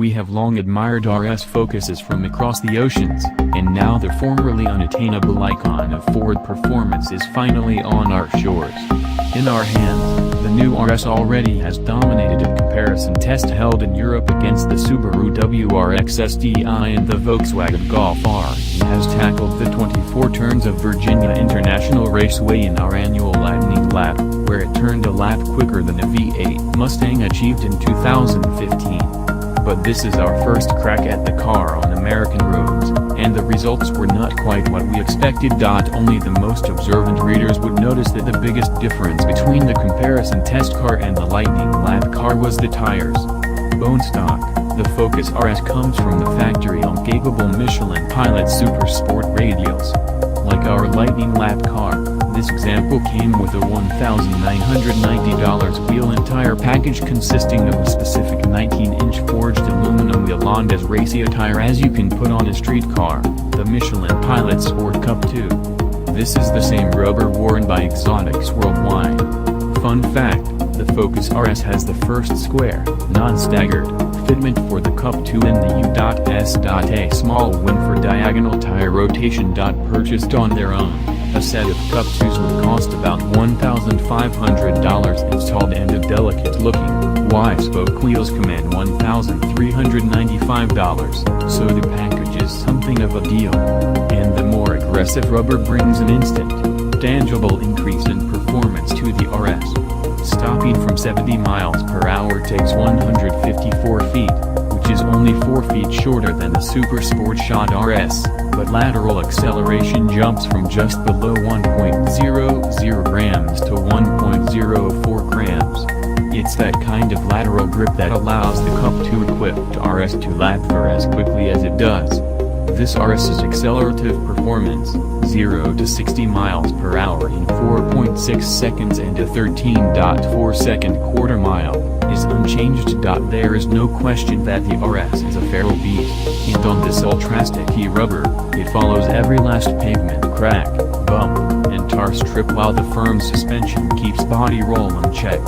We have long admired RS Focuses from across the oceans, and now the formerly unattainable icon of Ford performance is finally on our shores. In our hands, the new RS already has dominated a comparison test held in Europe against the Subaru WRX STI and the Volkswagen Golf R, and has tackled the 24 turns of Virginia International Raceway in our annual Lightning Lap, where it turned a lap quicker than a V8 Mustang achieved in 2015. But this is our first crack at the car on American roads, and the results were not quite what we expected. Only the most observant readers would notice that the biggest difference between the comparison test car and the Lightning Lap car was the tires. Bone stock, the Focus RS comes from the factory on capable Michelin Pilot Super Sport radials. Like our Lightning Lap car, this example came with a $1,990 wheel and tire package consisting of a specific 19-inch forged aluminum wheel and as racy a tire as you can put on a street car, the Michelin Pilot Sport Cup 2. This is the same rubber worn by exotics worldwide. Fun fact, the Focus RS has the first square, non-staggered, fitment for the Cup 2 in the U.S. A small win for diagonal tire rotation. Purchased on their own, a set of Cup 2s would cost about $1,500 installed, and a delicate-looking, wide-spoke wheels command $1,395, so the package is something of a deal. And the more aggressive rubber brings an instant, tangible increase in performance to the RS. Stopping from 70 miles per hour takes 154 feet, which is only 4 feet shorter than the Super Sport Shot RS, but lateral acceleration jumps from just below 1.00 grams to 1.04 grams. It's that kind of lateral grip that allows the Cup 2 equipped RS to lap for as quickly as it does. This RS's accelerative performance, 0 to 60 miles per hour in 4.6 seconds and a 13.4 second quarter mile, is unchanged. There is no question that the RS is a feral beast, and on this ultra-sticky rubber, it follows every last pavement crack, bump, and tar strip while the firm suspension keeps body roll in check.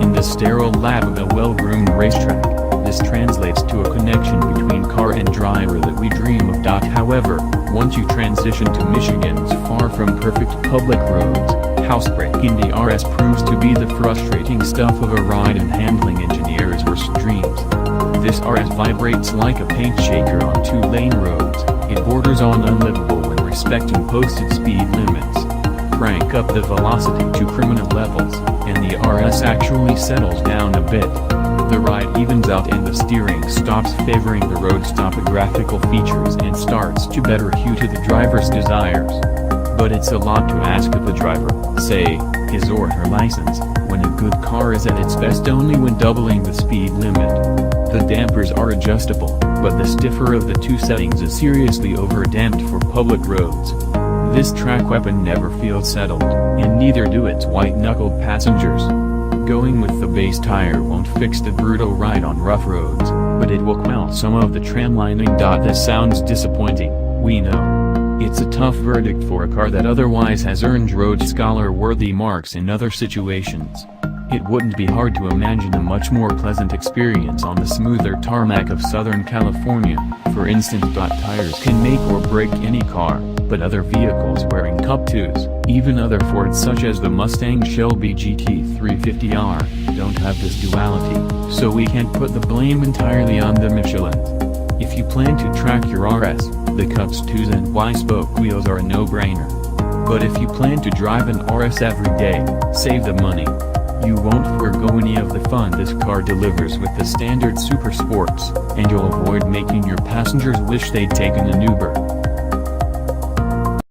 In the sterile lap of a well-groomed racetrack, this translates to a connection between car and driver that we dream of. However, once you transition to Michigan's far from perfect public roads, housebreaking the RS proves to be the frustrating stuff of a ride, and handling engineers' worst dreams. This RS vibrates like a paint shaker on two-lane roads. It borders on unlivable when respecting posted speed limits. Crank up the velocity to criminal levels, and the RS actually settles down a bit. The ride evens out and the steering stops favoring the road topographical features and starts to better hew to the driver's desires. But it's a lot to ask of the driver, say, his or her license, when a good car is at its best only when doubling the speed limit. The dampers are adjustable, but the stiffer of the two settings is seriously over-damped for public roads. This track weapon never feels settled, and neither do its white-knuckled passengers. Going with the base tire won't fix the brutal ride on rough roads, but it will quell some of the tramlining. That sounds disappointing, we know. It's a tough verdict for a car that otherwise has earned Road Scholar-worthy marks in other situations. It wouldn't be hard to imagine a much more pleasant experience on the smoother tarmac of Southern California, for instance. Tires can make or break any car, but other vehicles wearing Cup 2s, even other Fords such as the Mustang Shelby GT350R, don't have this duality, so we can't put the blame entirely on the Michelin. If you plan to track your RS, the Cups 2s and Y-spoke wheels are a no-brainer. But if you plan to drive an RS every day, save the money. You won't forego any of the fun this car delivers with the standard Super Sports, and you'll avoid making your passengers wish they'd taken an Uber.